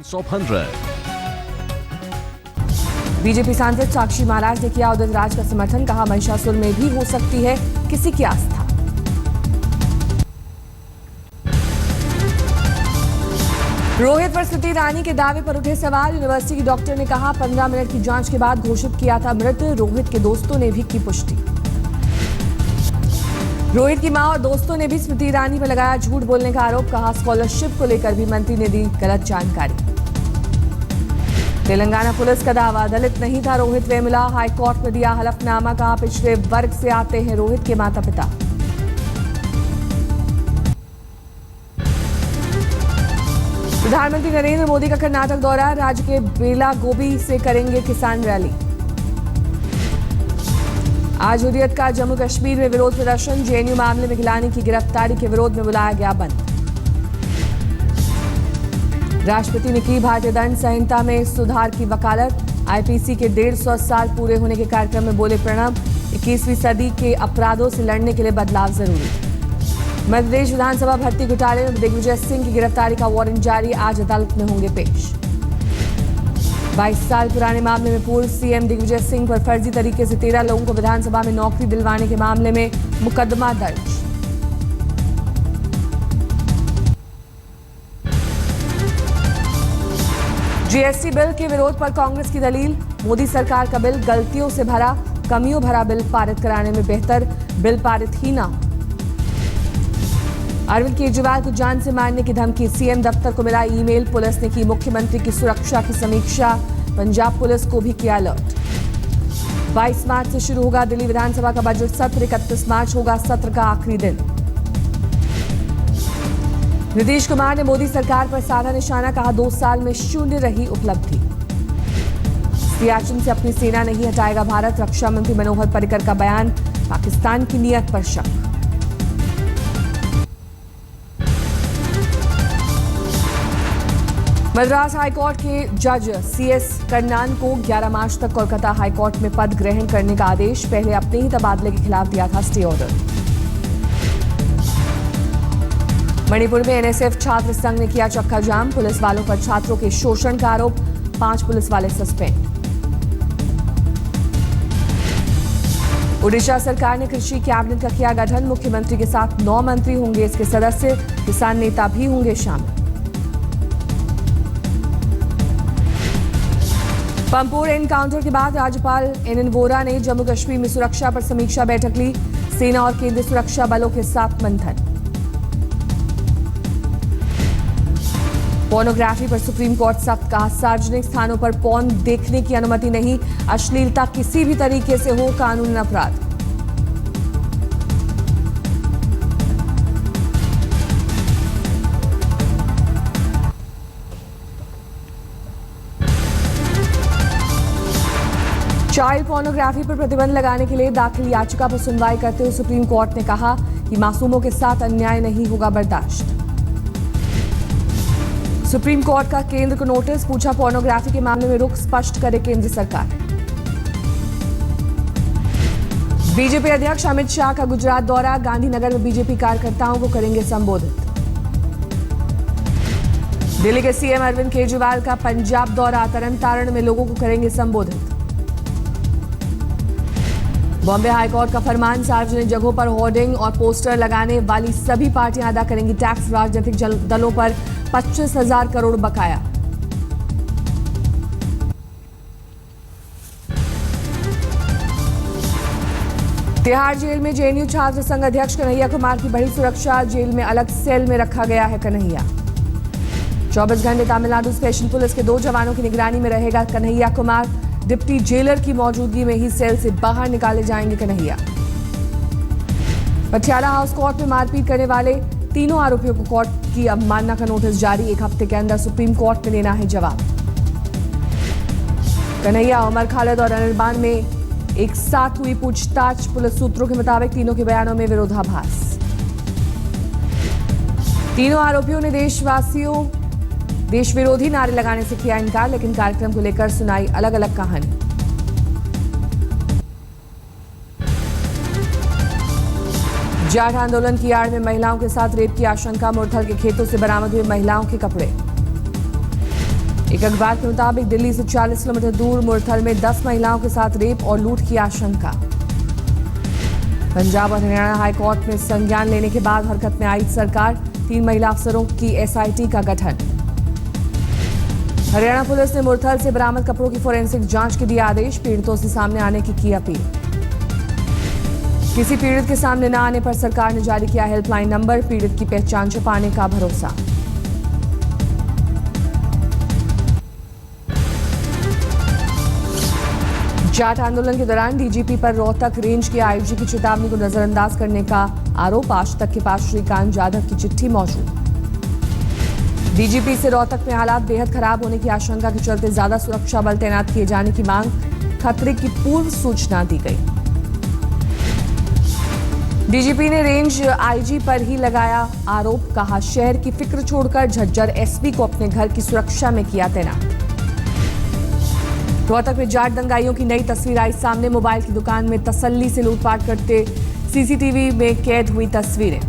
Of 100। BJP सांसद साक्षी महाराज ने किया उदित राज का समर्थन, कहा महिषासुर में भी हो सकती है किसी की आस्था। रोहित पर स्मृति ईरानी के दावे पर उठे सवाल, यूनिवर्सिटी की डॉक्टर ने कहा 15 मिनट की जांच के बाद घोषित किया था मृत। रोहित के दोस्तों ने भी की पुष्टि। रोहित की मां और दोस्तों ने भी स्मृति ईरानी पर लगाया झूठ बोलने का आरोप, कहा स्कॉलरशिप को लेकर भी मंत्री ने दी गलत जानकारी। तेलंगाना पुलिस का दावा दलित नहीं था रोहित वेमुला, हाईकोर्ट में दिया हलफनामा, कहा पिछड़े वर्ग से आते हैं रोहित के माता पिता। प्रधानमंत्री नरेंद्र मोदी का कर्नाटक दौरा, राज्य के बेलागोबी से करेंगे किसान रैली। आज हुर्रियत का जम्मू कश्मीर में विरोध प्रदर्शन, जेएनयू मामले में गिलानी की गिरफ्तारी के विरोध में बुलाया गया बंद। राष्ट्रपति ने की भारतीय दंड संहिता में सुधार की वकालत, आईपीसी के 150 साल पूरे होने के कार्यक्रम में बोले प्रणब, 21वीं सदी के अपराधों से लड़ने के लिए बदलाव जरूरी। मध्य प्रदेश विधानसभा भर्ती घोटाले में दिग्विजय सिंह की गिरफ्तारी का वारंट जारी, आज अदालत में होंगे पेश। 22 साल पुराने मामले में पूर्व सीएम दिग्विजय सिंह पर फर्जी तरीके से 13 लोगों को विधानसभा में नौकरी दिलवाने के मामले में मुकदमा दर्ज। जीएसटी बिल के विरोध पर कांग्रेस की दलील, मोदी सरकार का बिल गलतियों से भरा, कमियों भरा बिल पारित कराने में बेहतर बिल पारित ही ना। अरविंद केजरीवाल को जान से मारने की धमकी, सीएम दफ्तर को मिला ईमेल, पुलिस ने की मुख्यमंत्री की सुरक्षा की समीक्षा, पंजाब पुलिस को भी किया अलर्ट। 22 मार्च से शुरू होगा दिल्ली विधानसभा का बजट सत्र, 31 मार्च होगा सत्र का आखिरी दिन। नीतीश कुमार ने मोदी सरकार पर साधा निशाना, कहा 2 साल में शून्य रही उपलब्धि। सियाचिन से अपनी सेना नहीं हटाएगा भारत, रक्षा मंत्री मनोहर पर्रिकर का बयान, पाकिस्तान की नीयत पर शक। मद्रास हाईकोर्ट के जज सीएस कर्नान को 11 मार्च तक कोलकाता हाईकोर्ट में पद ग्रहण करने का आदेश, पहले अपने ही तबादले के खिलाफ दिया था स्टे ऑर्डर। मणिपुर में एनएसएफ छात्र संघ ने किया चक्का जाम, पुलिस वालों पर छात्रों के शोषण का आरोप, 5 पुलिस वाले सस्पेंड। ओडिशा सरकार ने कृषि कैबिनेट का किया गठन, मुख्यमंत्री के साथ 9 मंत्री होंगे इसके सदस्य, किसान नेता भी होंगे शामिल। पंपोर एनकाउंटर के बाद राज्यपाल एनएन वोरा ने जम्मू कश्मीर में सुरक्षा पर समीक्षा बैठक ली, सेना और केंद्रीय सुरक्षा बलों के साथ मंथन। पोर्नोग्राफी पर सुप्रीम कोर्ट सख्त, कहा सार्वजनिक स्थानों पर पॉर्न देखने की अनुमति नहीं, अश्लीलता किसी भी तरीके से हो कानूनी अपराध। चाइल्ड पोर्नोग्राफी पर प्रतिबंध लगाने के लिए दाखिल याचिका पर सुनवाई करते हुए सुप्रीम कोर्ट ने कहा कि मासूमों के साथ अन्याय नहीं होगा बर्दाश्त। सुप्रीम कोर्ट का केंद्र को नोटिस, पूछा पोर्नोग्राफी के मामले में रुख स्पष्ट करे केंद्र सरकार। बीजेपी अध्यक्ष अमित शाह का गुजरात दौरा, गांधीनगर में बीजेपी कार्यकर्ताओं को करेंगे संबोधित। दिल्ली के सीएम अरविंद केजरीवाल का पंजाब दौरा, तरन तारण में लोगों को करेंगे संबोधित। बॉम्बे हाईकोर्ट का फरमान, सार्वजनिक जगहों पर होर्डिंग और पोस्टर लगाने वाली सभी पार्टियां अदा करेंगी टैक्स, राजनीतिक दलों पर 25,000 करोड़ बकाया। तिहाड़ जेल में जेएनयू छात्र संघ अध्यक्ष कन्हैया कुमार की बड़ी सुरक्षा, जेल में अलग सेल में रखा गया है कन्हैया। 24 घंटे तमिलनाडु स्पेशल पुलिस के 2 जवानों की निगरानी में रहेगा कन्हैया कुमार, डिप्टी जेलर की मौजूदगी में ही सेल से बाहर निकाले जाएंगे कन्हैया। पटियाला हाउस कोर्ट में मारपीट करने वाले तीनों आरोपियों को कोर्ट की अवमानना का नोटिस जारी, 1 हफ्ते के अंदर सुप्रीम कोर्ट में देना है जवाब। कन्हैया, उमर खालिद और अनिर्बान में एक साथ हुई पूछताछ, पुलिस सूत्रों के मुताबिक तीनों के बयानों में विरोधाभास। तीनों आरोपियों ने देश विरोधी नारे लगाने से किया इनकार, लेकिन कार्यक्रम को लेकर सुनाई अलग अलग कहानी। जाट आंदोलन की आड़ में महिलाओं के साथ रेप की आशंका, मुरथल के खेतों से बरामद हुए महिलाओं के कपड़े। एक अखबार के मुताबिक दिल्ली से 40 किलोमीटर दूर मुरथल में 10 महिलाओं के साथ रेप और लूट की आशंका। पंजाब और हरियाणा हाईकोर्ट में संज्ञान लेने के बाद हरकत में आई सरकार, 3 महिला अफसरों की एसआईटी का गठन। हरियाणा पुलिस ने मुरथल से बरामद कपड़ों की फोरेंसिक जांच के दिए आदेश, पीड़ितों से सामने आने की अपील। किसी पीड़ित के सामने न आने पर सरकार ने जारी किया हेल्पलाइन नंबर, पीड़ित की पहचान छुपाने का भरोसा। जाट आंदोलन के दौरान डीजीपी पर रोहतक रेंज के आईजी की चेतावनी को नजरअंदाज करने का आरोप, आज तक के पास श्रीकांत जाधव की चिट्ठी मौजूद। डीजीपी से रोहतक में हालात बेहद खराब होने की आशंका के चलते ज्यादा सुरक्षा बल तैनात किए जाने की मांग, खतरे की पूर्व सूचना दी गई। डीजीपी ने रेंज आईजी पर ही लगाया आरोप, कहा शहर की फिक्र छोड़कर झज्जर एसपी को अपने घर की सुरक्षा में किया तैनात। रोहतक में जाट दंगाइयों की नई तस्वीर आई सामने, मोबाइल की दुकान में तसल्ली से लूटपाट करते सीसीटीवी में कैद हुई तस्वीरें।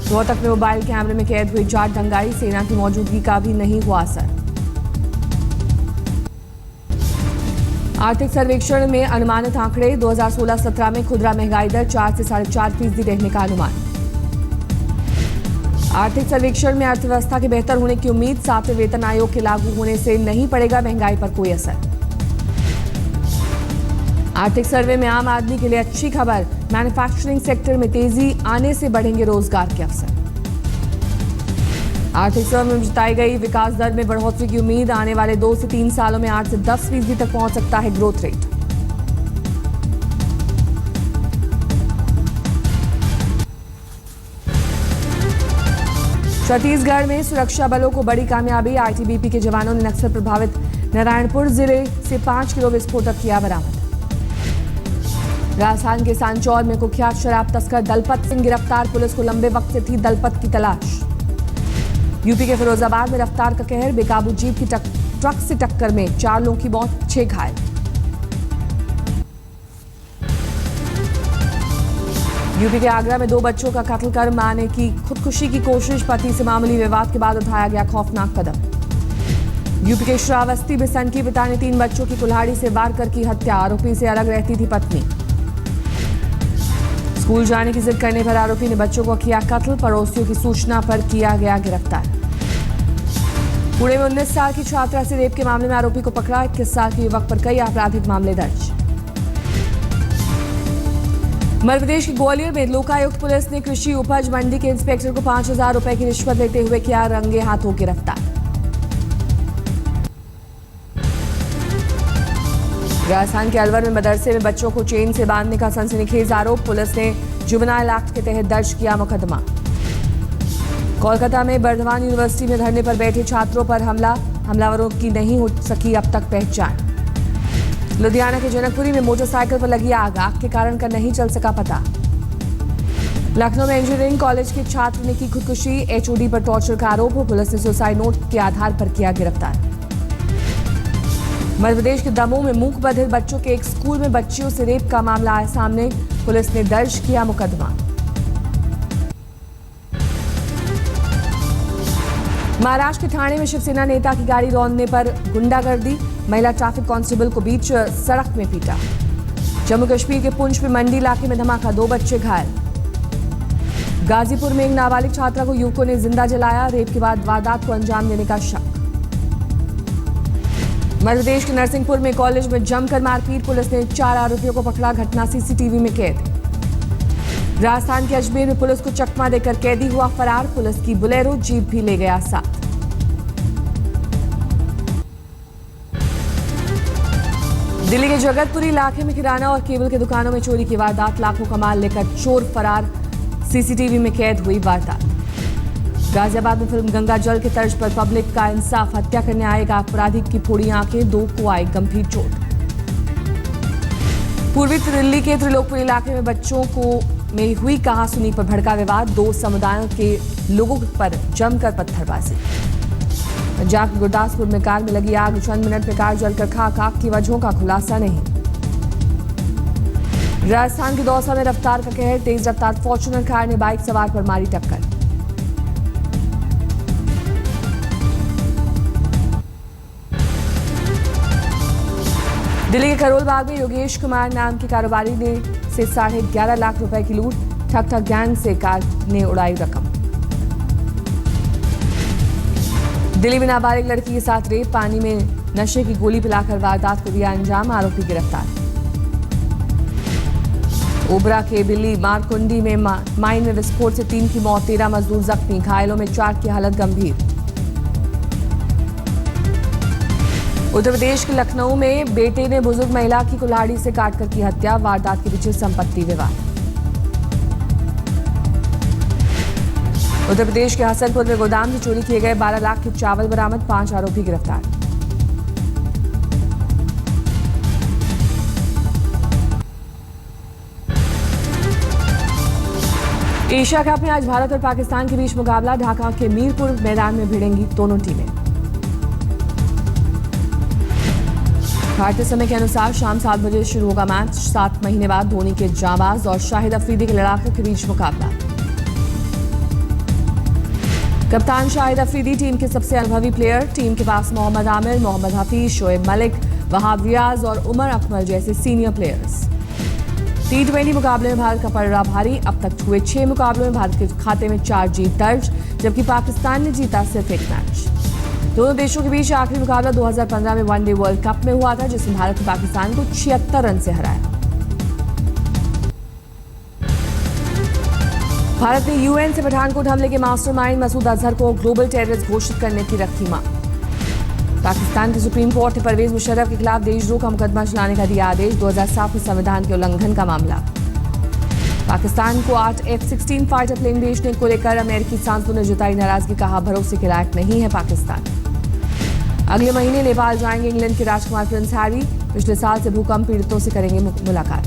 रोहतक में मोबाइल कैमरे में कैद हुई जाट दंगाई, सेना की मौजूदगी का भी नहीं हुआ असर। आर्थिक सर्वेक्षण में अनुमानित आंकड़े, 2016-17 में खुदरा महंगाई दर 4 से 4.5% रहने का अनुमान। आर्थिक सर्वेक्षण में अर्थव्यवस्था के बेहतर होने की उम्मीद, 7वें वेतन आयोग के लागू होने से नहीं पड़ेगा महंगाई पर कोई असर। आर्थिक सर्वे में आम आदमी के लिए अच्छी खबर, मैन्युफैक्चरिंग सेक्टर में तेजी आने से बढ़ेंगे रोजगार के अवसर। आर्थिक सर्वे में जताई गई विकास दर में बढ़ोतरी की उम्मीद, आने वाले 2 से 3 सालों में 8 से 10% तक पहुंच सकता है ग्रोथ रेट। छत्तीसगढ़ में सुरक्षा बलों को बड़ी कामयाबी, आईटीबीपी के जवानों ने नक्सल प्रभावित नारायणपुर जिले से 5 किलो विस्फोटक किया बरामद। राजस्थान के सांचौर में कुख्यात शराब तस्कर दलपत सिंह गिरफ्तार, पुलिस को लंबे वक्त से थी दलपत की तलाश। यूपी के फिरोजाबाद में रफ्तार का कहर, बेकाबू जीप की ट्रक से टक्कर में 4 लोगों की मौत, 6 घायल। यूपी के आगरा में 2 बच्चों का कत्ल कर मारने की खुदकुशी की कोशिश, पति से मामूली विवाद के बाद उठाया गया खौफनाक कदम। यूपी के श्रावस्ती में सनकी पिता ने 3 बच्चों की कुल्हाड़ी से वार कर की हत्या, आरोपी से अलग रहती थी पत्नी। स्कूल जाने की जिद करने पर आरोपी ने बच्चों को किया कत्ल, पड़ोसियों की सूचना पर किया गया गिरफ्तार। पुणे में 19 साल की छात्रा से रेप के मामले में आरोपी को पकड़ा, 21 साल के युवक पर कई आपराधिक मामले दर्ज। मध्य प्रदेश के ग्वालियर में लोकायुक्त पुलिस ने कृषि उपज मंडी के इंस्पेक्टर को 5,000 रुपए की रिश्वत लेते हुए किया रंगे हाथों गिरफ्तार। राजस्थान के अलवर में मदरसे में बच्चों को चेन से बांधने का सनसनीखेज आरोप, पुलिस ने जुवेनाइल एक्ट के तहत दर्ज किया मुकदमा। कोलकाता में बर्धमान यूनिवर्सिटी में धरने पर बैठे छात्रों पर हमलावरों की नहीं हो सकी अब तक पहचान। लुधियाना के जनकपुरी में मोटरसाइकिल पर लगी आग, आग के कारण का नहीं चल सका पता। लखनऊ में इंजीनियरिंग कॉलेज के छात्र ने की खुदकुशी, एचओडी पर टॉर्चर का आरोप, पुलिस ने सुसाइड नोट के आधार पर किया गिरफ्तार। मध्य प्रदेश के दमोह में मूक बधिर बच्चों के एक स्कूल में बच्चियों से रेप का मामला आया सामने, पुलिस ने दर्ज किया मुकदमा। महाराष्ट्र के ठाणे में शिवसेना नेता की गाड़ी रौंदने पर गुंडागर्दी, महिला ट्रैफिक कांस्टेबल को बीच सड़क में पीटा। जम्मू कश्मीर के पुंछ में मंडी इलाके में धमाका, 2 बच्चे घायल। गाजीपुर में एक नाबालिग छात्रा को युवकों ने जिंदा जलाया, रेप के बाद वारदात को अंजाम देने का शक। मध्य प्रदेश के नरसिंहपुर में कॉलेज में जमकर मारपीट, पुलिस ने 4 आरोपियों को पकड़ा, घटना सीसीटीवी में कैद। राजस्थान के अजमेर में पुलिस को चकमा देकर कैदी हुआ फरार, पुलिस की बुलेरो जीप भी ले गया साथ। दिल्ली के जगतपुरी इलाके में किराना और केबल की दुकानों में चोरी की वारदात, लाखों का माल लेकर चोर फरार, सीसीटीवी में कैद हुई वारदात। गाजियाबाद में फिल्म गंगा जल के तर्ज पर पब्लिक का इंसाफ, हत्या करने आएगा अपराधी की फोड़ी आंखें, 2 को आई गंभीर चोट। पूर्वी दिल्ली के त्रिलोकपुर इलाके में बच्चों को में हुई कहासुनी पर भड़का विवाद, 2 समुदायों के लोगों पर जमकर पत्थरबाजी। पंजाब के गुरदासपुर में कार में लगी आग, चंद मिनट में कार जलकर खाक, आग की वजहों का खुलासा नहीं। राजस्थान के दौसा में रफ्तार का कहर, तेज रफ्तार फॉर्च्यूनर कार ने बाइक सवार पर मारी टक्कर। दिल्ली के करोल बाग में योगेश कुमार नाम के कारोबारी ने से 11.5 लाख रुपए की लूट। ठग ठग गैंग से कार ने उड़ाई रकम। दिल्ली में नाबालिग लड़की के साथ रेप, पानी में नशे की गोली पिलाकर वारदात को दिया अंजाम, आरोपी गिरफ्तार। ओबरा के दिल्ली मारकुंडी में माइन में विस्फोट से 3 की मौत, 13 मजदूर जख्मी, घायलों में 4 की हालत गंभीर। उत्तर प्रदेश के लखनऊ में बेटे ने बुजुर्ग महिला की कुल्हाड़ी से काटकर की हत्या, वारदात के पीछे संपत्ति विवाद। उत्तर प्रदेश के हसनपुर में गोदाम से चोरी किए गए 12 लाख के चावल बरामद, 5 आरोपी गिरफ्तार। एशिया कप में आज भारत और पाकिस्तान के बीच मुकाबला, ढाका के मीरपुर मैदान में भिड़ेंगी दोनों टीमें। भारतीय समय के अनुसार शाम 7 बजे शुरू होगा मैच। 7 महीने बाद धोनी के जांबाज और शाहिद अफरीदी के लड़ाकों के बीच मुकाबला। कप्तान शाहिद अफरीदी टीम के सबसे अनुभवी प्लेयर। टीम के पास मोहम्मद आमिर, मोहम्मद हफीज, शोएब मलिक, वहाब रियाज और उमर अकमल जैसे सीनियर प्लेयर्स। T20 मुकाबले में भारत का पलड़ा भारी। अब तक हुए 6 मुकाबलों में भारत के खाते में 4 जीत दर्ज, जबकि पाकिस्तान ने जीता सिर्फ 1 मैच। दोनों देशों के बीच आखिरी मुकाबला 2015 में वनडे वर्ल्ड कप में हुआ था, जिसमें भारत ने पाकिस्तान को 76 रन से हराया। भारत ने यूएन से पठानकोट हमले के मास्टरमाइंड मसूद अजहर को ग्लोबल टेररिस्ट घोषित करने की रखी मांग। पाकिस्तान की सुप्रीम कोर्ट ने परवेज मुशर्रफ के खिलाफ देशद्रोह का मुकदमा चलाने का दिया आदेश, 2007 में संविधान के उल्लंघन का मामला। पाकिस्तान को 8 F-16 फाइटर प्लेन भेजने को लेकर अमेरिकी सांसदों ने जताई नाराजगी, कहा भरोसे के लायक नहीं है पाकिस्तान। अगले महीने नेपाल जाएंगे इंग्लैंड के राजकुमार प्रिंस हैरी, पिछले साल से भूकंप पीड़ितों से करेंगे मुलाकात।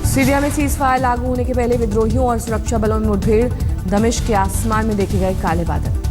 सीरिया में सीजफायर लागू होने के पहले विद्रोहियों और सुरक्षा बलों में मुठभेड़, दमिश्क के आसमान में देखे गए काले बादल।